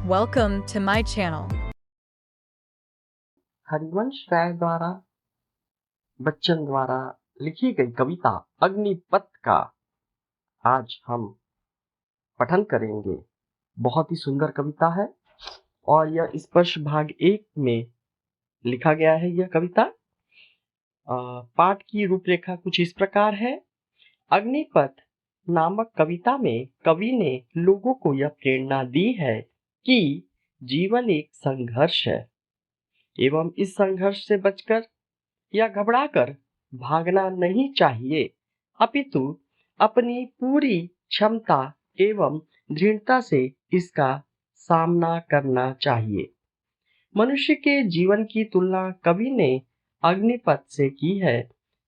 Welcome to my channel. Harivansh Rai द्वारा बच्चन द्वारा लिखी गई कविता अग्निपथ का आज हम पठन करेंगे। बहुत ही सुंदर कविता है और यह स्पर्श भाग 1 में लिखा गया है। यह कविता पाठ की रूपरेखा कुछ इस प्रकार है। अग्निपथ नामक कविता में कवि ने लोगों को यह प्रेरणा दी है कि जीवन एक संघर्ष है एवं इस संघर्ष से बचकर या घबराकर भागना नहीं चाहिए, अपितु अपनी पूरी क्षमता एवं दृढ़ता से इसका सामना करना चाहिए। मनुष्य के जीवन की तुलना कवि ने अग्निपथ से की है।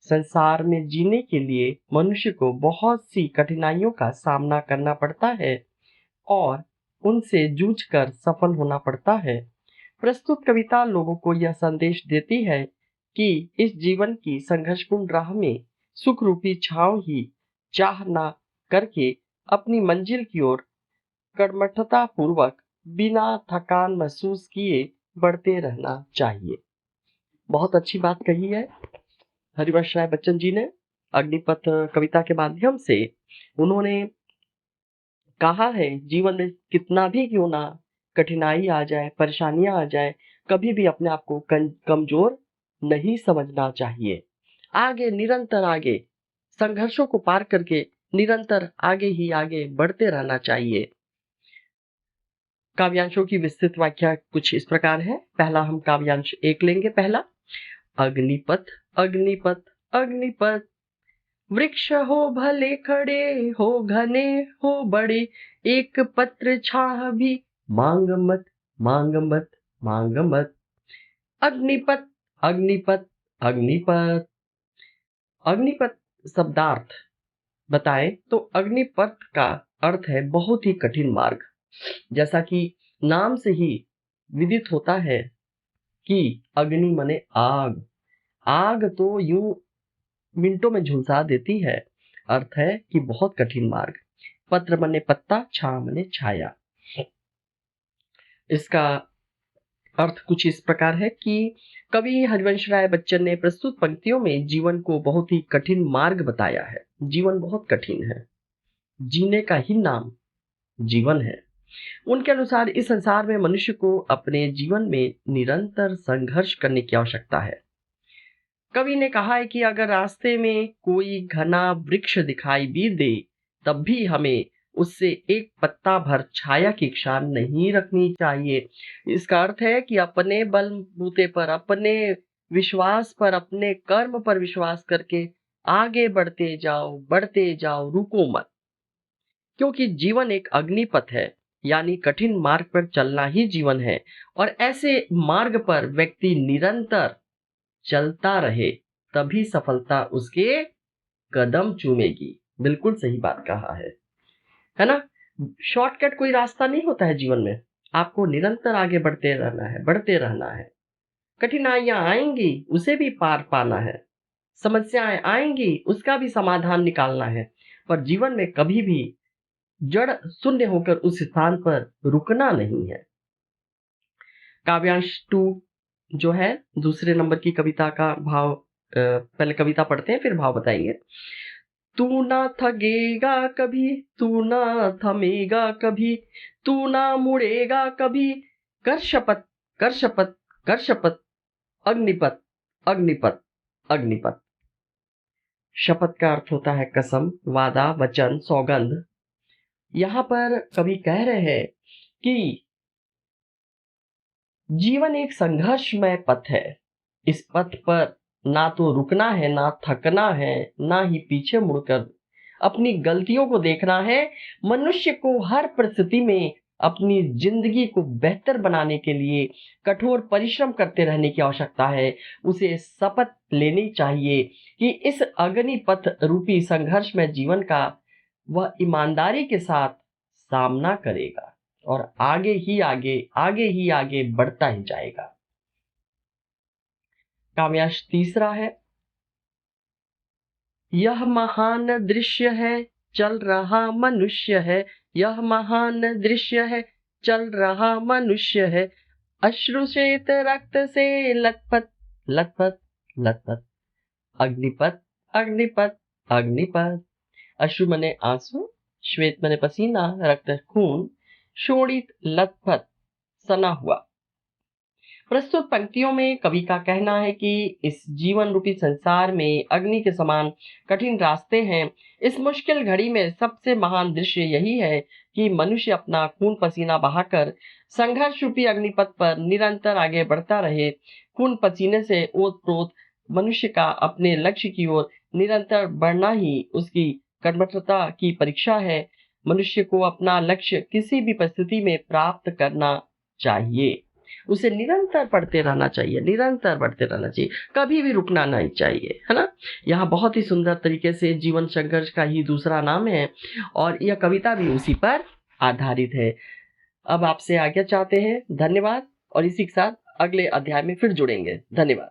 संसार में जीने के लिए मनुष्य को बहुत सी कठिनाइयों का सामना करना पड़ता है और उनसे जूझकर सफल होना पड़ता है। प्रस्तुत कविता लोगों को यह संदेश देती है कि इस जीवन की संघर्षपूर्ण राह में सुख रूपी छांव ही चाह ना करके अपनी मंजिल की ओर कर्मठता पूर्वक बिना थकान महसूस किए बढ़ते रहना चाहिए। बहुत अच्छी बात कही है हरिवंश राय बच्चन जी ने। अग्निपथ कविता के माध्यम से उन्होंने कहा है जीवन में कितना भी क्यों ना कठिनाई आ जाए, परेशानियां आ जाए, कभी भी अपने आप को कमजोर नहीं समझना चाहिए। आगे निरंतर आगे संघर्षों को पार करके निरंतर आगे ही आगे बढ़ते रहना चाहिए। काव्यांशों की विस्तृत व्याख्या कुछ इस प्रकार है। पहला हम काव्यांश 1 लेंगे। पहला, अग्निपथ अग्निपथ अग्निपथ, वृक्ष हो भले खड़े हो घने हो बड़े, एक पत्र छाह भी मांग मत मांग मत मांग मत। अग्निपथ अग्निपथ अग्निपथ। अग्निपथ शब्दार्थ बताएं तो अग्निपथ का अर्थ है बहुत ही कठिन मार्ग। जैसा कि नाम से ही विदित होता है कि अग्नि माने आग। आग तो यूं मिनटों में झुलसा देती है। अर्थ है कि बहुत कठिन मार्ग। पत्र मने पत्ता, छाह मने छाया। इसका अर्थ कुछ इस प्रकार है कि कवि हरिवंश राय बच्चन ने प्रस्तुत पंक्तियों में जीवन को बहुत ही कठिन मार्ग बताया है। जीवन बहुत कठिन है, जीने का ही नाम जीवन है। उनके अनुसार इस संसार में मनुष्य को अपने जीवन में निरंतर संघर्ष करने की आवश्यकता है। कवि ने कहा है कि अगर रास्ते में कोई घना वृक्ष दिखाई भी दे तब भी हमें उससे एक पत्ता भर छाया की इच्छा नहीं रखनी चाहिए। इसका अर्थ है कि अपने बलबूते पर, अपने विश्वास पर, अपने कर्म पर विश्वास करके आगे बढ़ते जाओ, रुको मत। क्योंकि जीवन एक अग्निपथ है, यानी कठिन मार्ग पर चलना ही जीवन है और ऐसे मार्ग पर व्यक्ति निरंतर चलता रहे तभी सफलता उसके कदम चूमेगी। बिल्कुल सही बात कहा है ना। शॉर्टकट कोई रास्ता नहीं होता है जीवन में। आपको निरंतर आगे बढ़ते रहना है, बढ़ते रहना है। कठिनाइयां आएंगी, उसे भी पार पाना है। समस्याएं आएंगी, उसका भी समाधान निकालना है। पर जीवन में कभी भी जड़ शून्य होकर उस स्थान पर रुकना नहीं है। काव्यांश 2 जो है दूसरे नंबर की कविता का भाव, पहले कविता पढ़ते हैं फिर भाव बताएंगे। तू ना थकेगा कभी, तू ना थमेगा कभी, तू ना मुड़ेगा कभी, कर शपथ कर शपथ कर शपथ। अग्निपथ अग्निपथ अग्निपथ। शपथ का अर्थ होता है कसम, वादा, वचन, सौगंध। यहां पर कवि कह रहे हैं कि जीवन एक संघर्षमय पथ है। इस पथ पर ना तो रुकना है, ना थकना है, ना ही पीछे मुड़कर अपनी गलतियों को देखना है। मनुष्य को हर परिस्थिति में अपनी जिंदगी को बेहतर बनाने के लिए कठोर परिश्रम करते रहने की आवश्यकता है। उसे शपथ लेनी चाहिए कि इस अग्निपथ रूपी संघर्ष में जीवन का वह ईमानदारी के साथ सामना करेगा और आगे ही आगे बढ़ता ही जाएगा। काव्यांश तीसरा है। यह महान दृश्य है, चल रहा मनुष्य है। यह महान दृश्य है, चल रहा मनुष्य है, अश्रु श्वेत रक्त से लथपथ लथपथ लथपथ। अग्निपथ अग्निपथ अग्निपथ। अश्रु मने आंसू, श्वेत मने पसीना, रक्त खून, शोणित लथपथ सना हुआ। प्रस्तुत पंक्तियों में कवि का कहना है कि इस जीवन रूपी संसार में अग्नि के समान कठिन रास्ते हैं। इस मुश्किल घड़ी में सबसे महान दृश्य यही है कि मनुष्य अपना खून पसीना बहाकर संघर्ष रूपी अग्निपथ पर निरंतर आगे बढ़ता रहे। खून पसीने से ओत-प्रोत मनुष्य का अपने लक्ष्य की ओर निरंतर बढ़ना ही उसकी कर्मठता की परीक्षा है। मनुष्य को अपना लक्ष्य किसी भी परिस्थिति में प्राप्त करना चाहिए। उसे निरंतर पढ़ते रहना चाहिए, निरंतर पढ़ते रहना चाहिए, कभी भी रुकना नहीं चाहिए, है ना? यहाँ बहुत ही सुंदर तरीके से जीवन संघर्ष का ही दूसरा नाम है और यह कविता भी उसी पर आधारित है। अब आपसे आज्ञा चाहते हैं, धन्यवाद और इसी के साथ अगले अध्याय में फिर जुड़ेंगे। धन्यवाद।